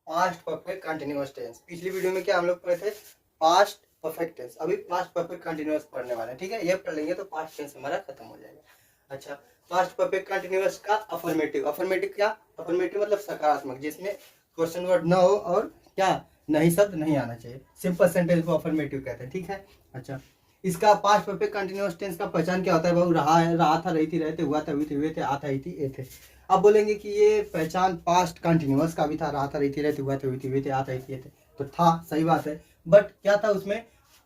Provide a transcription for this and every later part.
Past perfect continuous tense. पिछली video में क्या हम लोग पढ़े थे? Past perfect tense. अभी पास्ट परफेक्ट कंटिन्यूअस पढ़ने वाले हैं, ठीक है। ये पढ़ लेंगे तो पास्ट टेंस हमारा खत्म हो जाएगा। अच्छा, पास्ट परफेक्ट कंटिन्यूअस का अफर्मेटिव। अफर्मेटिव क्या? अफर्मेटिव मतलब सकारात्मक, जिसमें क्वेश्चन वर्ड न हो और क्या नहीं शब्द नहीं आना चाहिए। सिंपल सेंटेंस को अफर्मेटिव कहते हैं, ठीक है। अच्छा, इसका पास्ट परफेक्ट कंटिन्यूअस टेंस का पहचान क्या होता है बाबू? रहा है, रहा था, रही थी, रहते, हुआ था, हुई थी, हुए थे, आता ही थी, ए थे। अब बोलेंगे कि ये पहचान पास्ट कंटिन्यूअस का भी था, रहा था, रही थी, रहते, हुआ था, हुई थी, हुए थे, आता ही थी, ये थे, तो था, सही बात है। बट क्या था उसमें?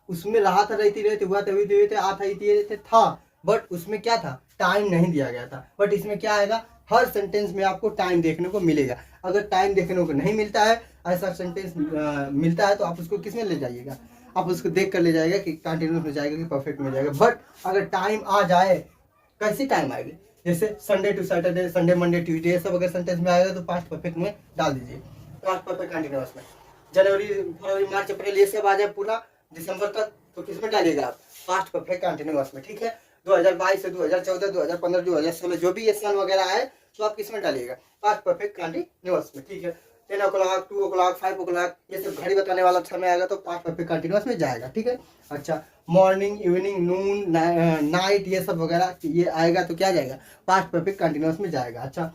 उसमें रहा था, रही थी, रहते, हुआ था, हुई थी, हुए थे, आता ही थी, ये थे, था। बट उसमें क्या था? टाइम नहीं दिया गया था। बट इसमें क्या आएगा? हर सेंटेंस में आपको टाइम देखने को मिलेगा। अगर टाइम देखने को नहीं मिलता है, ऐसा सेंटेंस मिलता है, तो आप उसको किस में ले जाइएगा? आप उसको देख कर ले जाएगा कि कंटिन्यूस में जाएगा कि परफेक्ट में जाएगा। बट अगर टाइम आ जाए, कैसी टाइम आएगी? जैसे Sunday to Saturday, Sunday Monday Tuesday, ये सब अगर सेंटेंस में आएगा तो पास्ट परफेक्ट में डाल दीजिए, पास्ट परफेक्ट कंटिन्यूस में। जनवरी फरवरी मार्च अप्रैल ये सब आ जाए पूरा दिसंबर तक, तो किसमें डालिएगा आप? पास्ट परफेक्ट कंटिन्यूस में, ठीक है। 2022 से 2014, 2015, 2016 जो भी ये सन वगैरह है, तो आप किसमें डालिएगा? पास्ट परफेक्ट कंटिन्यूस में, ठीक है। 10 o'clock, 2 o'clock, 5 o'clock, ये सब घड़ी बताने वाला समय आएगा तो पास्ट परफेक्ट कंटिन्यूस में जाएगा, ठीक है। अच्छा, मॉर्निंग, इवनिंग, नून, नाइट, ये सब वगैरह ये आएगा तो क्या जाएगा? पास्ट परफेक्ट कंटिन्यूस में जाएगा। अच्छा,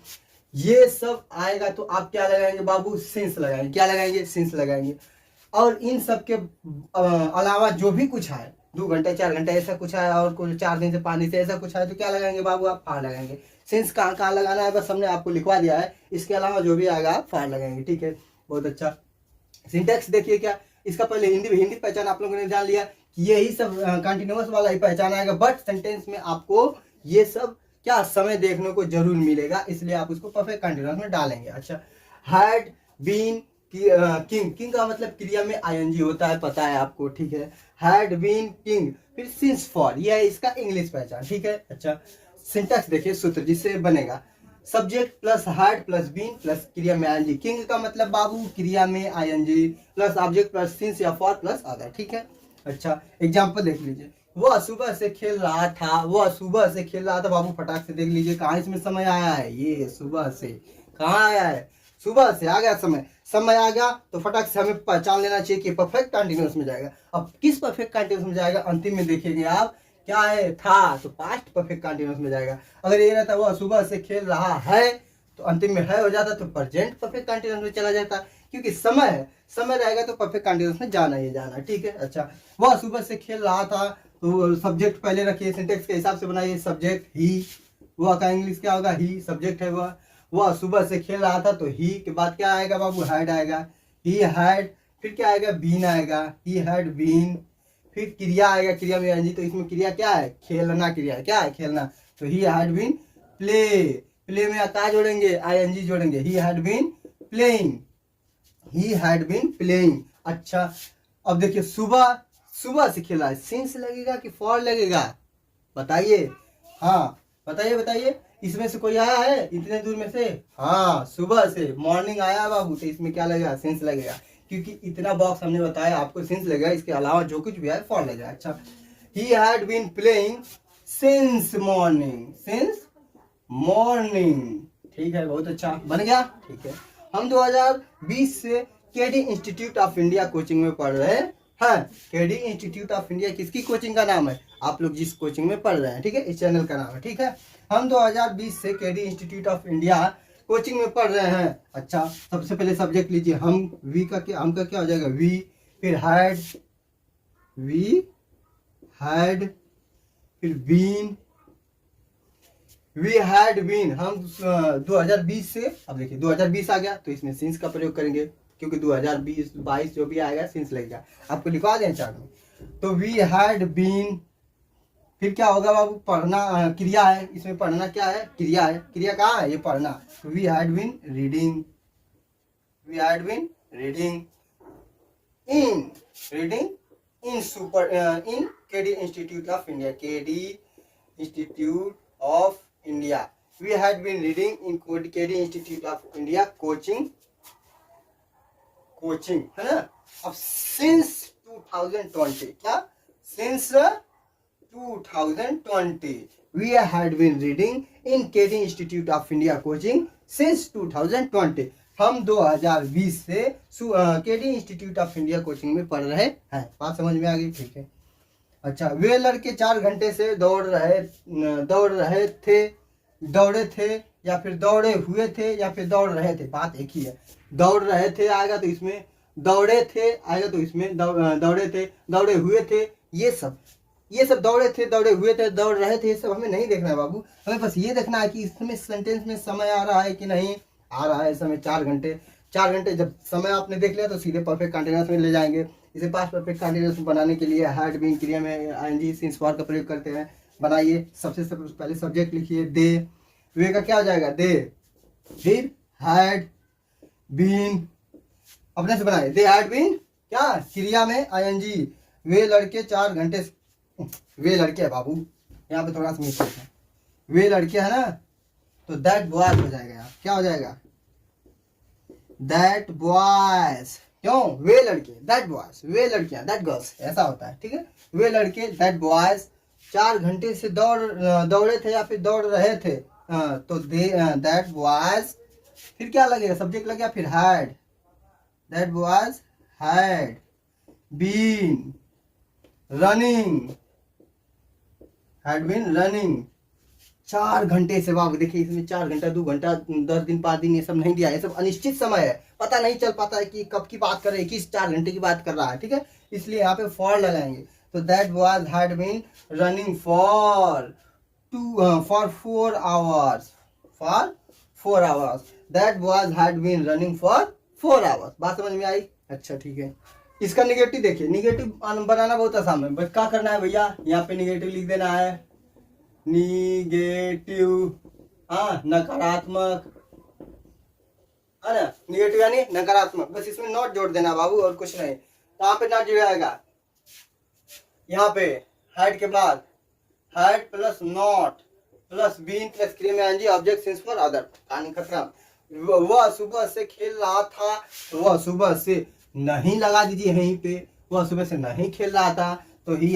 ये सब आएगा तो आप क्या लगाएंगे बाबू? सिंस लगाएंगे। क्या लगाएंगे? सिंस लगाएंगे। और इन सब के अलावा जो भी कुछ है, 2 घंटे 4 घंटे ऐसा कुछ है, और कुछ 4 दिन से 5 दिन से ऐसा कुछ है, तो क्या लगाएंगे बाबू? आप फार लगाएंगे। सिंस कहाँ कहाँ लगाना है बस हमने आपको लिखवा दिया है। इसके अलावा जो भी आएगा आप फार लगाएंगे, ठीक है। बहुत अच्छा। सिंटेक्स देखिए क्या, इसका पहले हिंदी हिंदी पहचान आप लोगों ने जान लिया कि यही सब कंटिन्यूअस वाला ही पहचान आएगा। बट सेंटेंस में आपको ये सब क्या समय देखने को जरूर मिलेगा, इसलिए आप उसको परफेक्ट कंटिन्यूअस में डालेंगे। अच्छा, हैड बीन किंग। किंग का मतलब क्रिया में आईएनजी होता है, पता है आपको, ठीक है। हैड बीन किंग, फिर सिंस फॉर, यह है इसका इंग्लिश पहचान, ठीक है। अच्छा, सिंटेक्स देखिए, सूत्र जिससे बनेगा subject plus had plus been plus क्रिया में आईएनजी। किंग का मतलब बाबू क्रिया में ING plus object plus since या फॉर प्लस अदर, ठीक है। अच्छा, एग्जांपल देख लीजिए। वह सुबह से खेल रहा था, वह सुबह से खेल रहा था बाबू, फटाक से देख लीजिए कहाँ इसमें समय आया है? ये सुबह से कहाँ आया है? सुबह से आ गया समय। समय आ गया तो फटाक से हमें पहचान लेना चाहिए कि परफेक्ट कंटिन्यूअस में जाएगा। अब किस परफेक्ट कंटिन्यूअस में जाएगा? अंतिम में देखेंगे आप, क्या है? था, तो पास्ट परफेक्ट कंटिन्यूअस में जाएगा। अगर ये रहता वह सुबह से खेल रहा है, तो अंतिम में है हो जाता, तो प्रेजेंट परफेक्ट कंटिन्यूअस में चला जाता, क्योंकि समय है, समय रहेगा तो परफेक्ट कंटिन्यूअस में जाना ही जाना, ठीक है। अच्छा, वह सुबह से खेल रहा था, तो सब्जेक्ट पहले रखिए, सिंटेक्स के हिसाब से बनाइए। सब्जेक्ट ही, वह का इंग्लिश क्या होगा? ही, सब्जेक्ट है वह सुबह से खेल रहा था, तो ही के बाद क्या आएगा बाबू? हैड आएगा। ही हैड, फिर क्या आएगा? बीन आएगा। ही हैड बीन, फिर क्रिया आएगा, क्रिया में आईएनजी, तो इसमें क्रिया क्या है? खेलना क्रिया है, क्या है? खेलना। तो he had been play, play में क्या जोड़ेंगे? आईएनजी जोड़ेंगे। He had been playing, he had been playing. अच्छा, अब देखिए, सुबह, सुबह से खेला है, सिंस लगेगा कि फॉर लगेगा? बताइए, हाँ बताइए बताइए। इसमें से कोई आया है इतने दूर में से? हाँ, सुबह से, मॉर्निंग आया बाबू, तो इसमें क्या लगेगा? सिंस लगेगा, क्योंकि इतना बॉक्स हमने बताया आपको, सिंस लगेगा। इसके अलावा जो कुछ भी है फॉर लगेगा। अच्छा, he had been playing since morning, since morning, ठीक है। बहुत अच्छा, बन गया, ठीक है। हम 2020 से KD institute of India coaching में पढ़ रहे हैं। केडी इंस्टीट्यूट ऑफ इंडिया किसकी कोचिंग का नाम है? आप लोग जिस कोचिंग में पढ़ रहे हैं, ठीक है, इस चैनल का नाम है, ठीक है। हम 2020 से KD institute of India coaching में पढ़ रहे हैं। अच्छा, सबसे पहले सब्जेक्ट लीजिए। हम वी का क्या, हम का क्या हो जाएगा? वी, फिर हैड, वी हैड, फिर बीन, वी हैड बीन। हम 2020 से, अब देखिए 2020 आ गया तो इसमें सिंस का प्रयोग करेंगे, क्योंकि 2020 22 जो भी आएगा सिंस लगेगा। आपको लिखवा दें चार्ट में। तो वी हैड बीन, फिर क्या होगा बाबू? पढ़ना, क्रिया है इसमें, पढ़ना क्या है? क्रिया है। क्रिया कहाँ है? ये पढ़ना। तो we had been reading, we had been reading in, reading in super, in KD institute of India, KD institute of India. We had been reading in KD Institute of India coaching, है ना। अब since 2020, क्या? Since 2020 we had been reading in KD Institute of India coaching since 2020। हम 2020 से KD institute of India coaching में पढ़ रहे हैं। बात समझ में आ गई? ठीक है। अच्छा, वे लड़के 4 घंटे से दौड़े थे या फिर दौड़े हुए थे या फिर दौड़ रहे थे, बात एक ही है। दौड़ रहे थे आएगा तो इसमें, दौड़े थे आएगा तो इसमें, दौड़े थे, दौड़े हुए थे, ये सब दौड़े थे, दौड़े हुए थे, दौड़ रहे थे, ये सब हमें नहीं देखना है बाबू। हमें बस ये देखना है कि इसमें सेंटेंस में समय आ रहा है कि नहीं आ रहा है। समय 4 घंटे, 4 घंटे जब समय आपने देख लिया तो सीधे परफेक्ट कंटीन्यूअस में ले जाएंगे। इसे पास्ट परफेक्ट कंटीन्यूअस बनाने के लिए हैड बीन क्रिया में आईएनजी सिंस फॉर का प्रयोग करते हैं। बनाइए। सबसे पहले सब्जेक्ट लिखिए दे, वे का क्या हो जाएगा दे, फिर हैड बीन, अपने से बनाए दे हैड बीन क्या क्रिया में आईएनजी। वे लड़के 4 घंटे, वे लड़के है बाबू, यहाँ पे थोड़ा सा मिस्टेक है। वे लड़के है ना, तो दैट बॉयज हो जाएगा यहाँ। क्या हो जाएगा? That boys. क्यों? वे लड़के, दैट बॉयज, वे लड़कियां, दैट गर्ल्स, ऐसा होता है। ठीक है। वे लड़के, दैट बॉयज 4 घंटे से दौड़े थे या फिर दौड़ रहे थे, तो दैट बॉयज, फिर क्या लगेगा? सब्जेक्ट लग गया, फिर had, that boys had been running, had been running 4 घंटे से। बाबू देखिए, इसमें 4 घंटा, 2 घंटा, 10 दिन, 5 दिन, ये सब नहीं दिया है। ये सब अनिश्चित समय है, पता नहीं चल पाता है कि कब की बात कर रहे हैं, किस 4 घंटे की बात कर रहा है। ठीक है, इसलिए यहाँ पे फॉर लगाएंगे। तो that was had been running for 4 hours, for 4 hours. That was had been running for 4 hours. बात समझ में आई? अच्छा ठीक है। इसका निगेटिव देखिए, निगेटिव बनाना बहुत आसान है। बस क्या करना है भैया, यहाँ पे निगेटिव लिख देना है, निगेटिव, हाँ नकारात्मक, है ना, निगेटिव यानी नकारात्मक। बस इसमें नॉट जोड़ देना बाबू, और कुछ नहीं। कहाँ पे नॉट जो आएगा? यहाँ पे हैड के बाद had plus not plus been plus क्रिया में आएंगे ऑब्जेक्ट सिंस फॉर अदर। कहानी खत्म। वह सुबह से खेल रहा था, तो वह सुबह से नहीं लगा दीजिए यहीं पे, वह सुबह से नहीं खेल रहा था, तो he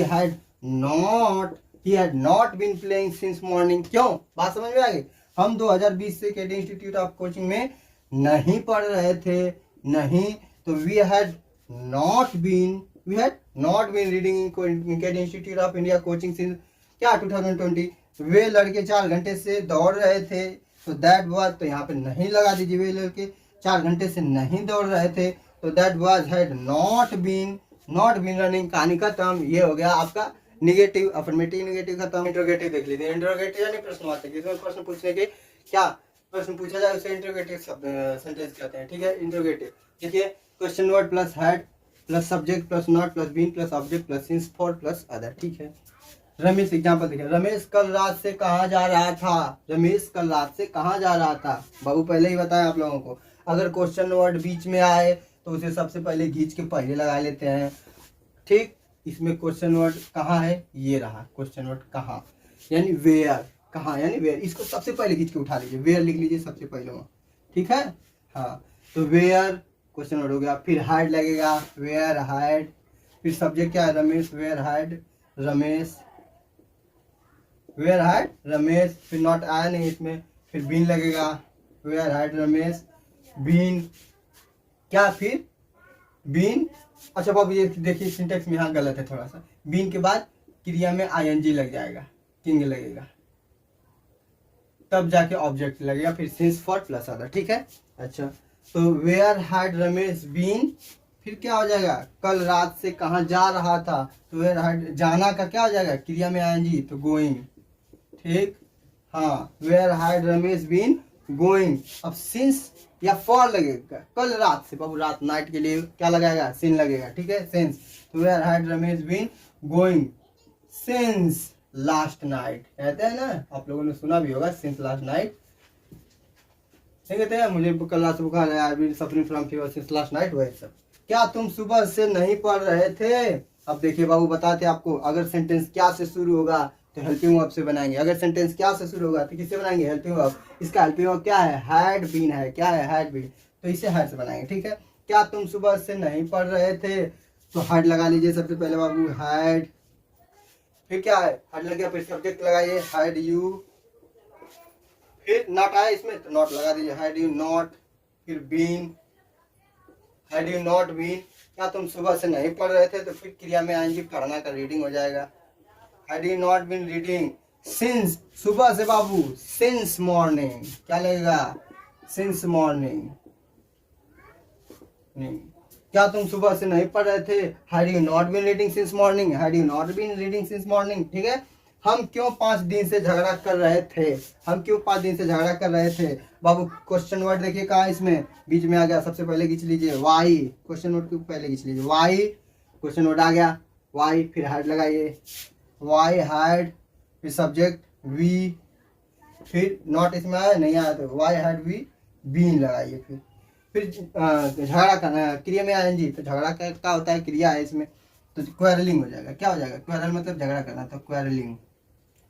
had not been playing since morning. क्यों? बात समझ में आ गई? हम 2020 से केडी इंस्टीट्यूट ऑफ कोचिंग में नहीं पढ़ रहे थे, नहीं, तो we had not been reading in KD institute of India coaching since क्या 2020। वे लड़के 4 घंटे से दौड़ रहे थे, तो दैट वाज, तो यहाँ पे नहीं लगा दीजिए, वे लड़के 4 घंटे से नहीं दौड़ रहे थे, तो that was had not been running. कहानी का टर्म ये हो गया आपका निगेटिव। अफर्मेटिव निगेटिव खत्म। इंट्रोगेटिव देख लीजिए। इंट्रोगेटिव यानी प्रश्नवाचक, इसमें प्रश्न पूछने के, क्या प्रश्न पूछा जाए उसे इंट्रोगेटिव सेंटेंस कहते हैं। ठीक है, इंट्रोगेटिव देखिए, question word plus had plus subject plus not plus been plus object plus since for plus other. ठीक है। रमेश एग्जाम्पल देखिए, रमेश कल रात से कहाँ जा रहा था? रमेश कल रात से कहाँ जा रहा था? बाबू पहले ही बताया आप लोगों को, अगर क्वेश्चन वर्ड बीच में आए तो उसे सबसे पहले खींच के पहले लगा लेते हैं। ठीक, इसमें क्वेश्चन वर्ड कहाँ है? ये रहा क्वेश्चन वर्ड कहाँ, यानी वेयर, कहाँ यानी वेयर, इसको सबसे पहले खींच के उठा लीजिए, वेयर लिख लीजिए सबसे पहले वहाँ। ठीक है, हाँ, तो वेयर क्वेश्चन वर्ड हो गया, फिर हाइड लगेगा, वेयर हाइड, फिर सब्जेक्ट क्या है? Ramesh, where had Ramesh, where had Ramesh, फिर नॉट आया नहीं इसमें, फिर बीन लगेगा, वेयर हाइड रमेश बीन, क्या फिर बीन। अच्छा बाबू ये देखिए सिंटेक्स में यहाँ गलत है थोड़ा सा, बीन के बाद क्रिया में आईएनजी लग जाएगा, किंग लगेगा, तब जाके ऑब्जेक्ट लगेगा, फिर सिंस फॉर प्लस अदर। ठीक है। अच्छा, तो वेयर हैड रमेश बीन, फिर क्या हो जाएगा? कल रात से कहाँ जा रहा था, तो वेयर हैड, जाना का क्या हो जाएगा? क्रिया में आएंगी तो गोइंग। ठीक, हाँ, where had Ramesh been going. अब सिंस या फॉर लगेगा, कल रात से, बाबू रात नाइट के लिए क्या लगाएगा? सिन लगेगा। ठीक है, सिंस, तो where had Ramesh been going since last night, कहते हैं ना, आप लोगों ने सुना भी होगा, सिंस लास्ट नाइट। कहते हैं मुझे कल रात से बुखार है, I will suffering from fever since last night, वही सब। क्या तुम सुबह से नहीं पढ़ रहे थे? अब देखिए बाबू बताते आपको, अगर सेंटेंस क्या से शुरू होगा तो हेल्पिंग वर्ब से बनाएंगे, अगर सेंटेंस क्या से शुरू होगा तो किससे बनाएंगे? Helping verb. इसका हेल्पिंग वर्ब क्या है? हैड बीन है। क्या है? हैड बीन, तो इसे हैड से बनाएंगे। ठीक है, क्या तुम सुबह से नहीं पढ़ रहे थे, तो हैड लगा लीजिए सबसे पहले बाबू, हैड, फिर क्या है? हैड लग गया, फिर सब्जेक्ट लगाइए, हैड यू, फिर नॉट आया इसमें तो नॉट लगा दीजिए, हैड यू नॉट, फिर been, had you not been, क्या तुम सुबह से नहीं पढ़ रहे थे, तो फिर क्रिया में आएंगी पढ़ना का रीडिंग हो जाएगा। Had you not been reading since, सुबह से बाबू, सिंस मॉर्निंग, क्या लगेगा, सिंस मॉर्निंग। क्या तुम सुबह से नहीं पढ़ रहे थे, had you not been reading since morning, had you not been reading since morning. ठीक है, हम क्यों 5 दिन से झगड़ा कर रहे थे, हम क्यों 5 दिन से झगड़ा कर रहे थे बाबू। क्वेश्चन वर्ड देखिए कहाँ इसमें बीच में आ गया, सबसे पहले खींच लीजिए वाई, क्वेश्चन वर्ड को पहले खींच लीजिए वाई, क्वेश्चन वर्ड आ गया वाई, फिर हैड लगाइए, वाई हैड, फिर सब्जेक्ट वी, फिर नॉट इसमें आया नहीं आया तो वाई हैड वी बीन लगाइए, फिर झगड़ा करना, क्रिया में आएंगी तो झगड़ा क्या होता है, क्रिया है इसमें, तो क्वेरलिंग हो जाएगा। क्या हो जाएगा, क्वेरल मतलब झगड़ा करना, तो क्वेरलिंग।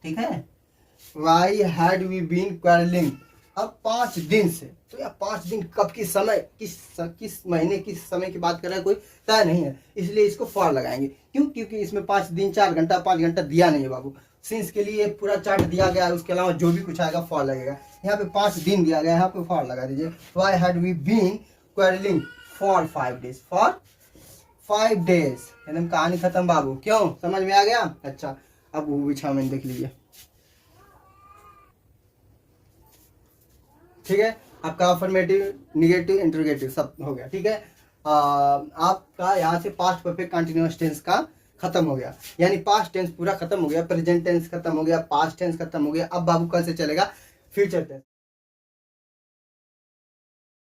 ठीक है, why had we been quarrelling. अब 5 दिन से, तो यार 5 दिन कब की समय, किस महीने किस समय की बात कर रहा है कोई तय नहीं है, इसलिए इसको फॉर लगाएंगे। क्यों, क्योंकि इसमें 5 दिन 4 घंटा 5 घंटा दिया नहीं है बाबू, सिंस के लिए पूरा चार्ट दिया गया है, उसके अलावा जो भी कुछ आएगा फॉर लगेगा। यहाँ पे 5 दिन दिया गया है, यहाँ पे फॉर लगा दीजिए, why had we been quarrelling for 5 days, for 5 days. एकदम कहानी खत्म बाबू, क्यों, समझ में आ गया। अच्छा, अब वो बिछा में देख लीजिए। ठीक है, आपका अफर्मेटिव, निगेटिव, इंटरोगेटिव सब हो गया। ठीक है, आपका यहाँ से पास्ट परफेक्ट कंटिन्यूअस टेंस का खत्म हो गया, यानी पास्ट टेंस पूरा खत्म हो गया, प्रेजेंट टेंस खत्म हो गया, पास्ट टेंस खत्म हो गया। अब बाबू कल से चलेगा फ्यूचर टेंस।